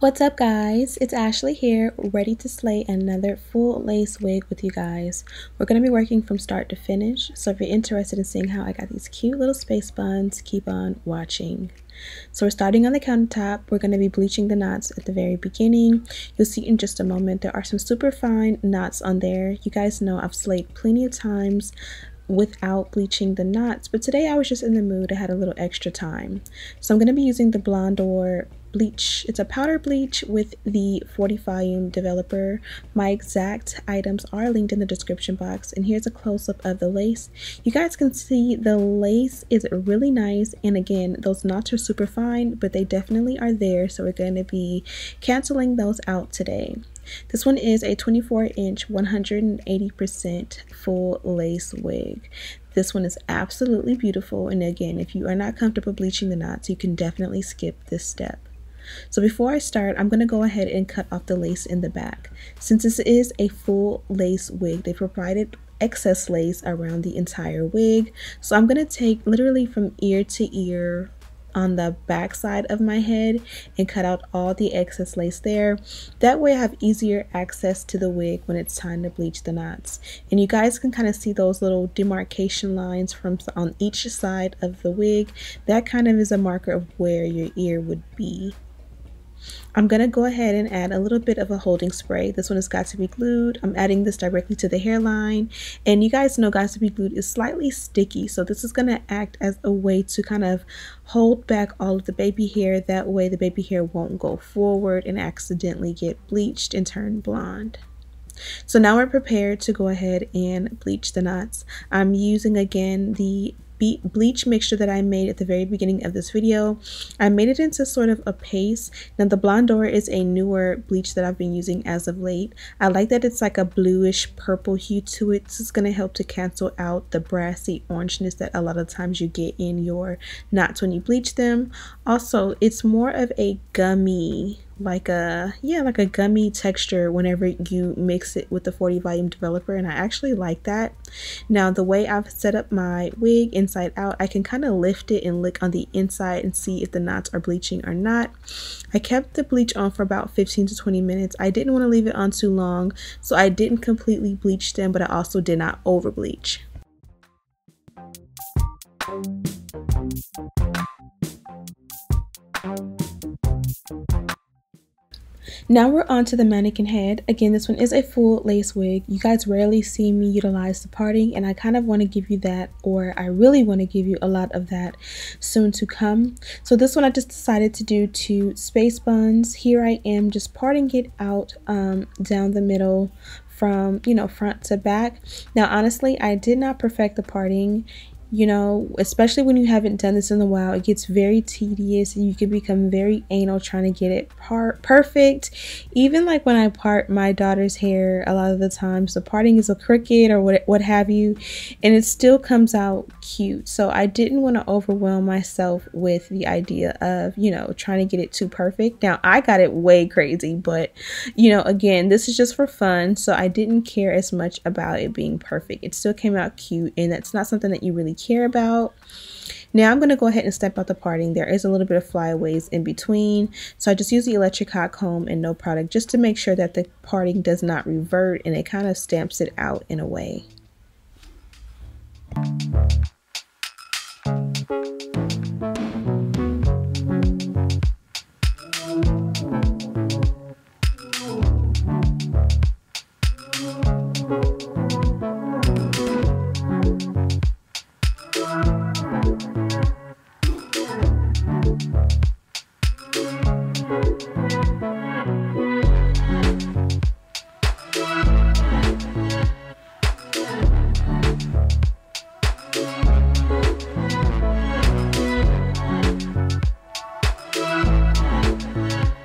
What's up, guys? It's Ashley here, ready to slay another full lace wig with you guys. We're going to be working from start to finish, so if you're interested in seeing how I got these cute little space buns, keep on watching. So we're starting on the countertop. We're going to be bleaching the knots at the very beginning. You'll see in just a moment there are some super fine knots on there. You guys know I've slayed plenty of times without bleaching the knots, but today I was just in the mood. I had a little extra time, so I'm going to be using the Blonde Or bleach. It's a powder bleach with the 40 volume developer. My exact items are linked in the description box, and here's a close-up of the lace. You guys can see the lace is really nice, and again, those knots are super fine, but they definitely are there, so we're going to be canceling those out today. This one is a 24-inch 180% full lace wig. This one is absolutely beautiful, and again, if you are not comfortable bleaching the knots, you can definitely skip this step. So before I start, I'm going to go ahead and cut off the lace in the back. Since this is a full lace wig, they provided excess lace around the entire wig. So I'm going to take literally from ear to ear on the back side of my head and cut out all the excess lace there. That way I have easier access to the wig when it's time to bleach the knots. And you guys can kind of see those little demarcation lines from on each side of the wig. That kind of is a marker of where your ear would be. I'm going to go ahead and add a little bit of a holding spray. This one has got to be glued. I'm adding this directly to the hairline, and you guys know got to be glued is slightly sticky, so this is going to act as a way to kind of hold back all of the baby hair. That way the baby hair won't go forward and accidentally get bleached and turn blonde. So now we're prepared to go ahead and bleach the knots. I'm using again the bleach mixture that I made at the very beginning of this video. I made it into sort of a paste. Now the Blonde Or is a newer bleach that I've been using as of late. I like that it's like a bluish purple hue to it. This is going to help to cancel out the brassy orangeness that a lot of times you get in your knots when you bleach them. Also, it's more of a gummy, like a gummy texture whenever you mix it with the 40 volume developer, and I actually like that. Now the way I've set up my wig inside out, I can kind of lift it and lick on the inside and see if the knots are bleaching or not. I kept the bleach on for about 15 to 20 minutes. I didn't want to leave it on too long, so I didn't completely bleach them, but I also did not over bleach. Now we're on to the mannequin head. Again, this one is a full lace wig. You guys rarely see me utilize the parting, and I kind of want to give you that, or I really want to give you a lot of that soon to come. So this one I just decided to do 2 space buns. Here I am just parting it out down the middle from, front to back. Now honestly, I did not perfect the parting. Especially when you haven't done this in a while, it gets very tedious and you can become very anal trying to get it perfect. Even like when I part my daughter's hair, a lot of the times the parting is a crooked or what have you, and it still comes out cute. So I didn't want to overwhelm myself with the idea of, trying to get it too perfect. Now I got it way crazy, but again, this is just for fun. So I didn't care as much about it being perfect. It still came out cute, and that's not something that you really care about. Now I'm going to go ahead and step out the parting. There is a little bit of flyaways in between, so I just use the electric hot comb and no product just to make sure that the parting does not revert, and it kind of stamps it out in a way.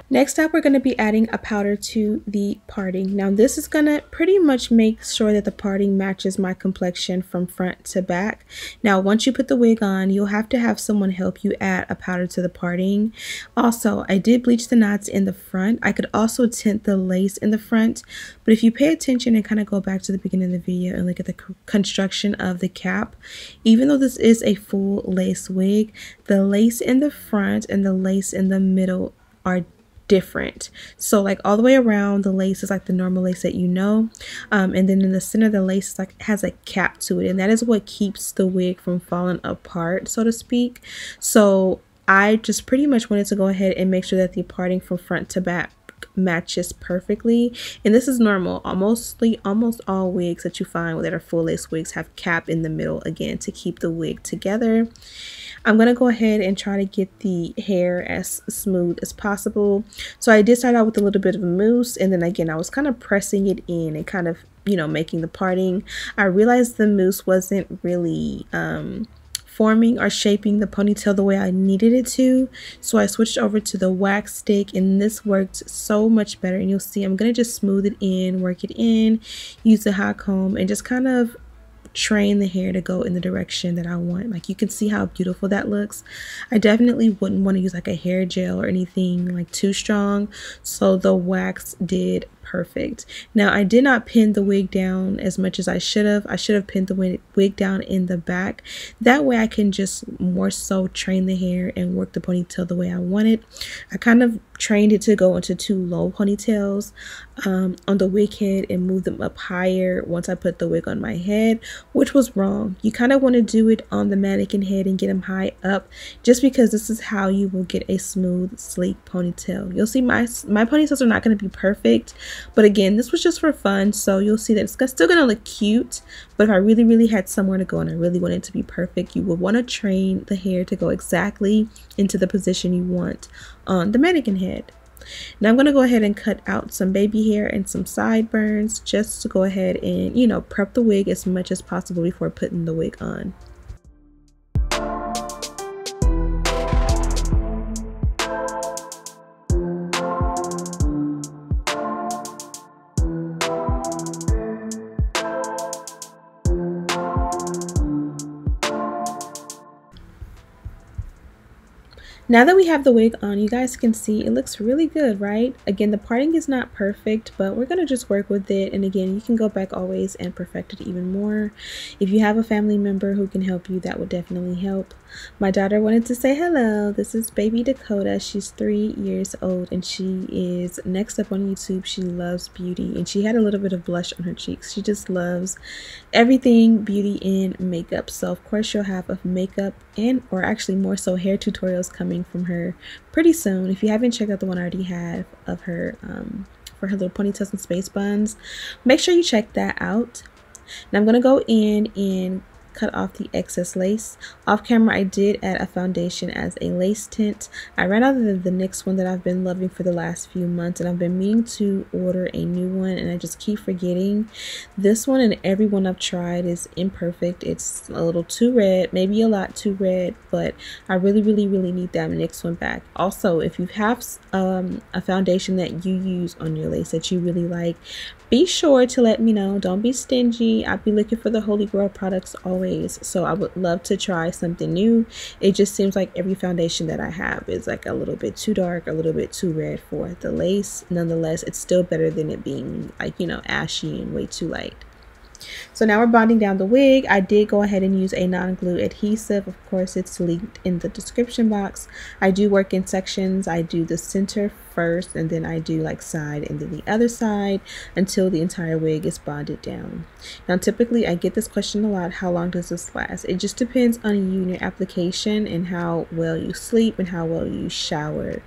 Next up, we're going to be adding a powder to the parting. Now this is going to pretty much make sure that the parting matches my complexion from front to back. Now once you put the wig on, you'll have to have someone help you add a powder to the parting. Also, I did bleach the knots in the front. I could also tint the lace in the front, but if you pay attention and kind of go back to the beginning of the video and look at the construction of the cap, even though this is a full lace wig, the lace in the front and the lace in the middle are different. So like all the way around, the lace is like the normal lace that you know, and then in the center the lace is like has a cap to it, and that is what keeps the wig from falling apart, so to speak. So I just pretty much wanted to go ahead and make sure that the parting from front to back matches perfectly, and this is normal. Almost all wigs that you find that are full lace wigs have cap in the middle, again, to keep the wig together. I'm gonna go ahead and try to get the hair as smooth as possible. So I did start out with a little bit of a mousse, and then again I was kind of pressing it in and kind of, you know, making the parting. I realized the mousse wasn't really forming or shaping the ponytail the way I needed it to, so I switched over to the wax stick, and this worked so much better. And you'll see I'm gonna just smooth it in, work it in, use the hot comb, and just kind of train the hair to go in the direction that I want. Like, you can see how beautiful that looks. I definitely wouldn't want to use like a hair gel or anything like too strong, so the wax did perfect. Now I did not pin the wig down as much as I should have. I should have pinned the wig down in the back. That way I can just more so train the hair and work the ponytail the way I want it. I kind of trained it to go into 2 low ponytails on the wig head and move them up higher once I put the wig on my head, which was wrong. You kind of want to do it on the mannequin head and get them high up, just because this is how you will get a smooth, sleek ponytail. You'll see my ponytails are not going to be perfect, but again, this was just for fun, so you'll see that it's still going to look cute. But if I really had somewhere to go and I really wanted it to be perfect, you would want to train the hair to go exactly into the position you want on the mannequin head. Now I'm going to go ahead and cut out some baby hair and some sideburns, just to go ahead and, you know, prep the wig as much as possible before putting the wig on. Now that we have the wig on, you guys can see it looks really good, right? Again, the parting is not perfect, but we're going to just work with it. And again, you can go back always and perfect it even more. If you have a family member who can help you, that would definitely help. My daughter wanted to say hello. This is baby Dakota. She's 3 years old and she is next up on YouTube. She loves beauty, and she had a little bit of blush on her cheeks. She just loves everything beauty and makeup. So of course you'll have a makeup or actually more so hair tutorials coming from her pretty soon. If you haven't checked out the one I already have of her for her little ponytails and space buns, make sure you check that out. Now I'm going to go in and cut off the excess lace. Off camera I did add a foundation as a lace tint. I ran out of the NYX one that I've been loving for the last few months, and I've been meaning to order a new one and I just keep forgetting. This one and every one I've tried is imperfect. It's a little too red, maybe a lot too red, but I really need that NYX one back. Also, if you have a foundation that you use on your lace that you really like, be sure to let me know. Don't be stingy. I'll be looking for the Holy Grail products always. So I would love to try something new. It just seems like every foundation that I have is like a little bit too dark, a little bit too red for the lace. Nonetheless, it's still better than it being like, you know, ashy and way too light. So now we're bonding down the wig. I did go ahead and use a non-glue adhesive. Of course, it's linked in the description box. I do work in sections. I do the center first, and then I do like side and then the other side until the entire wig is bonded down. Now typically I get this question a lot: how long does this last? It just depends on you and your application and how well you sleep and how well you shower.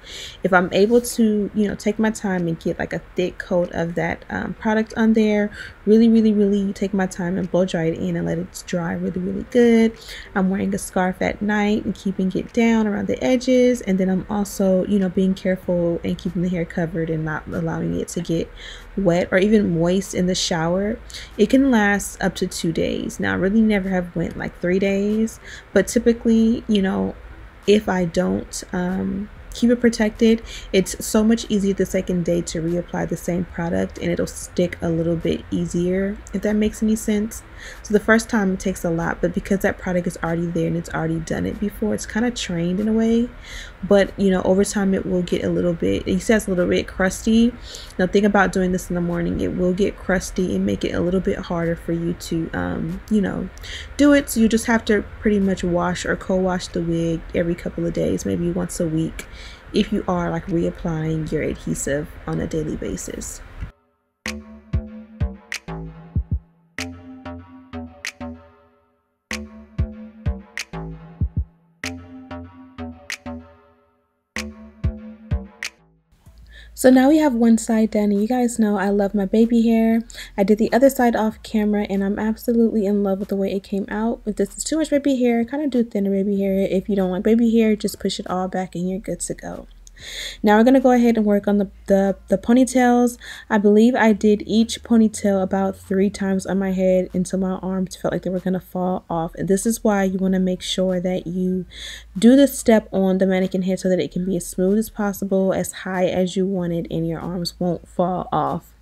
If I'm able to, you know, take my time and get like a thick coat of that product on there, really take my time and blow dry it in and let it dry really good. I'm wearing a scarf at night and keeping it down around the edges, and then I'm also, you know, being careful and keeping the hair covered and not allowing it to get wet or even moist in the shower. It can last up to 2 days. Now I really never have went like 3 days, but typically, you know, if I don't keep it protected, it's so much easier the second day to reapply the same product, and it'll stick a little bit easier, if that makes any sense. So the first time it takes a lot, but because that product is already there and it's already done it before, it's kind of trained in a way. But you know, over time it will get a little bit, it says a little bit crusty. Now think about doing this in the morning. It will get crusty and make it a little bit harder for you to you know, do it. So you just have to pretty much wash or co-wash the wig every couple of days, maybe once a week, if you are like reapplying your adhesive on a daily basis. So now we have one side done, and you guys know I love my baby hair. I did the other side off camera and I'm absolutely in love with the way it came out. If this is too much baby hair, kind of do thinner baby hair. If you don't like baby hair, just push it all back and you're good to go. Now we're going to go ahead and work on the ponytails. I believe I did each ponytail about 3 times on my head until my arms felt like they were going to fall off. And this is why you want to make sure that you do this step on the mannequin head so that it can be as smooth as possible, as high as you want it, and your arms won't fall off.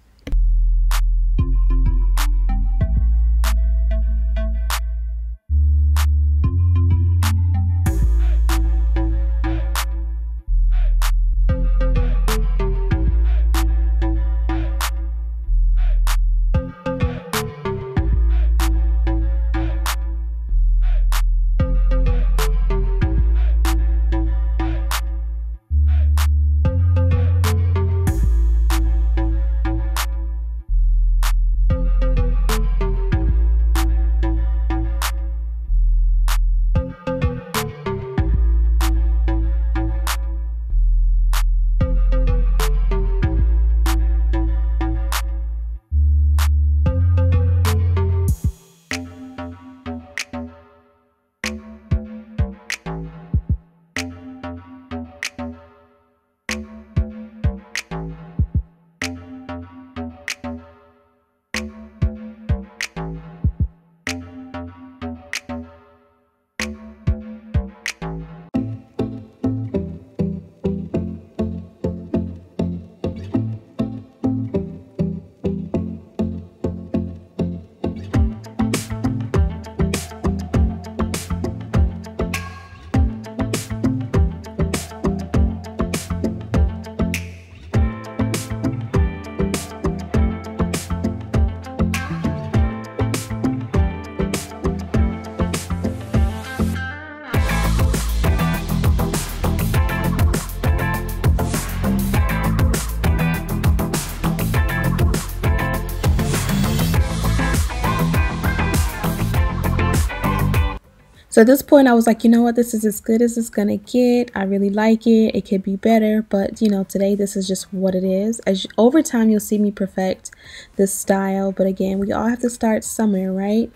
So at this point, I was like, you know what, this is as good as it's gonna get. I really like it. It could be better, but you know, today this is just what it is. Over time, you'll see me perfect this style, but again, we all have to start somewhere, right?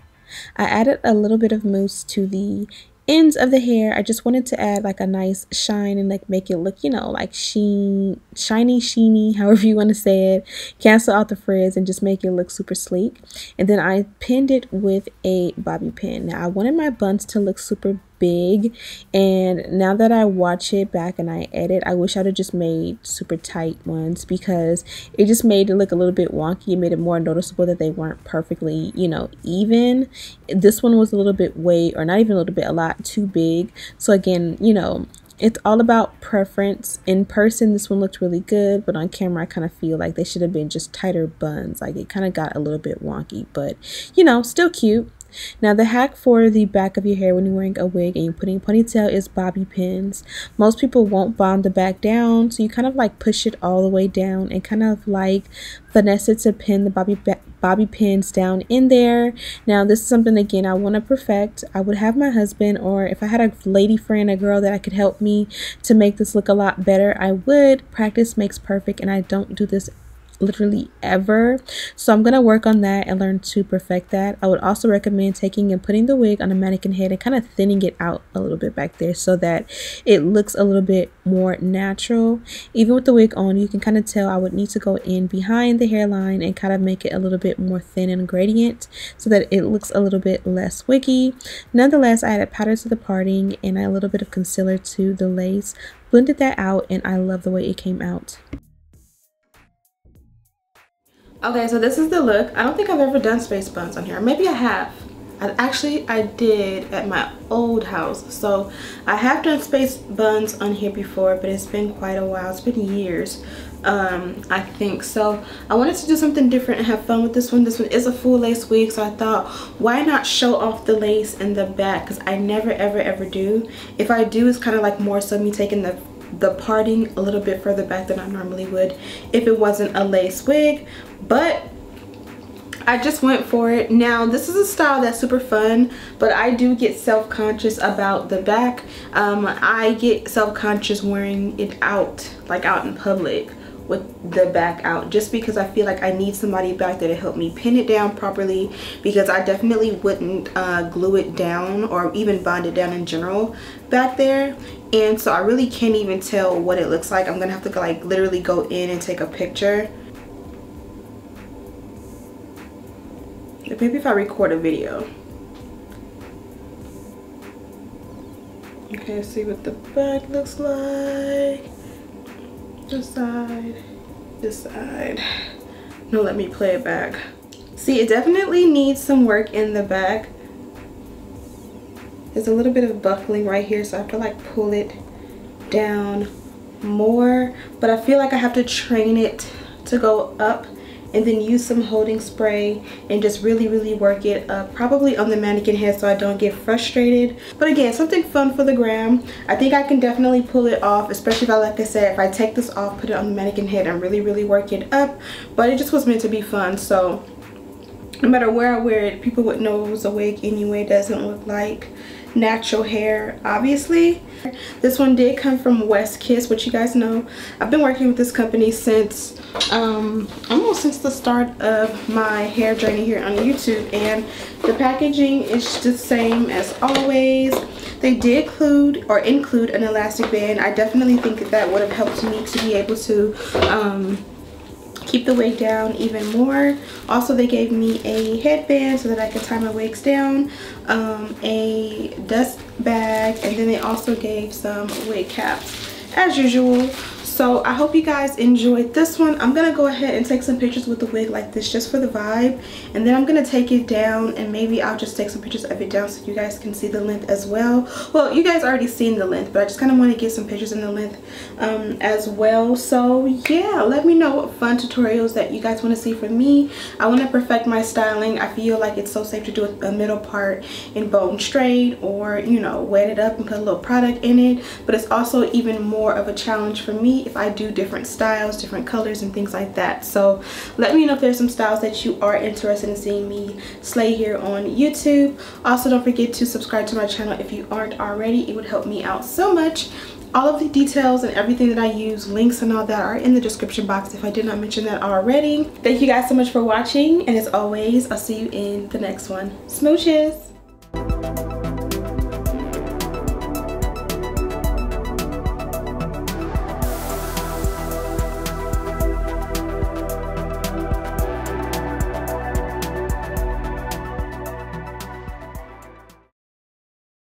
I added a little bit of mousse to the ends of the hair. I just wanted to add like a nice shine and like make it look, you know, like shiny, sheeny, however you want to say it. Cancel out the frizz and just make it look super sleek. And then I pinned it with a bobby pin. Now I wanted my buns to look super big, and now that I watch it back and I edit, I wish I'd have just made super tight ones, because it just made it look a little bit wonky. It made it more noticeable that they weren't perfectly, you know, even. This one was a little bit or not even a little bit, a lot too big. So again, you know, it's all about preference. In person, this one looked really good, but on camera, I kind of feel like they should have been just tighter buns. Like it kind of got a little bit wonky, but you know, still cute. Now the hack for the back of your hair when you're wearing a wig and you're putting a ponytail is bobby pins. Most people won't bond the back down, so you kind of like push it all the way down and kind of like finesse it to pin the bobby pins down in there. Now this is something, again, I want to perfect. I would have my husband, or if I had a lady friend, a girl that could help me to make this look a lot better, I would. Practice makes perfect, and I don't do this literally ever, so I'm gonna work on that and learn to perfect that. I would also recommend taking and putting the wig on a mannequin head and kind of thinning it out a little bit back there so that it looks a little bit more natural. Even with the wig on, you can kind of tell I would need to go in behind the hairline and kind of make it a little bit more thin and gradient so that it looks a little bit less wiggy. Nonetheless, I added powder to the parting and a little bit of concealer to the lace, blended that out, and I love the way it came out. Okay, so this is the look. I don't think I've ever done space buns on here. Maybe I have. I did at my old house. So I have done space buns on here before, but it's been quite a while. It's been years, I think. So I wanted to do something different and have fun with this one. This one is a full lace wig, so I thought, why not show off the lace in the back? Because I never ever do. If I do, it's kind of like more so me taking the the parting a little bit further back than I normally would if it wasn't a lace wig, but I just went for it. Now this is a style that's super fun, but I do get self-conscious about the back. I get self-conscious wearing it out, like out in public with the back out, just because I feel like I need somebody back there to help me pin it down properly, because I definitely wouldn't glue it down or even bond it down in general back there. And so I really can't even tell what it looks like. I'm gonna have to like literally go in and take a picture. Maybe if I record a video. Okay, see what the back looks like. This side, this side. No, let me play it back. See, it definitely needs some work in the back. There's a little bit of buckling right here, so I have to like pull it down more. But I feel like I have to train it to go up, and then use some holding spray and just really work it up, probably on the mannequin head so I don't get frustrated. But again, something fun for the gram. I think I can definitely pull it off, especially if I, like I said, if I take this off, put it on the mannequin head and really work it up. But it just was meant to be fun, so no matter where I wear it, people would know it was a wig anyway. It doesn't look like natural hair, obviously. This one did come from Westkiss, which you guys know I've been working with this company since almost since the start of my hair journey here on YouTube, and the packaging is the same as always. They did include an elastic band. I definitely think that would have helped me to be able to keep the wig down even more. Also, they gave me a headband so that I could tie my wigs down, a dust bag, and then they also gave some wig caps as usual. So I hope you guys enjoyed this one. I'm gonna go ahead and take some pictures with the wig like this just for the vibe, and then I'm gonna take it down, and maybe I'll just take some pictures of it down so you guys can see the length as well. Well, you guys already seen the length, but I just kind of want to get some pictures in the length as well. So yeah, let me know what fun tutorials that you guys want to see from me. I want to perfect my styling. I feel like it's so safe to do a middle part in bone straight, or you know, wet it up and put a little product in it, but it's also even more of a challenge for me if I do different styles, different colors and things like that. So let me know if there's some styles that you are interested in seeing me slay here on YouTube. Also, don't forget to subscribe to my channel if you aren't already. It would help me out so much. All of the details and everything that I use, links and all that, are in the description box if I did not mention that already. Thank you guys so much for watching, and as always, I'll see you in the next one. Smooches!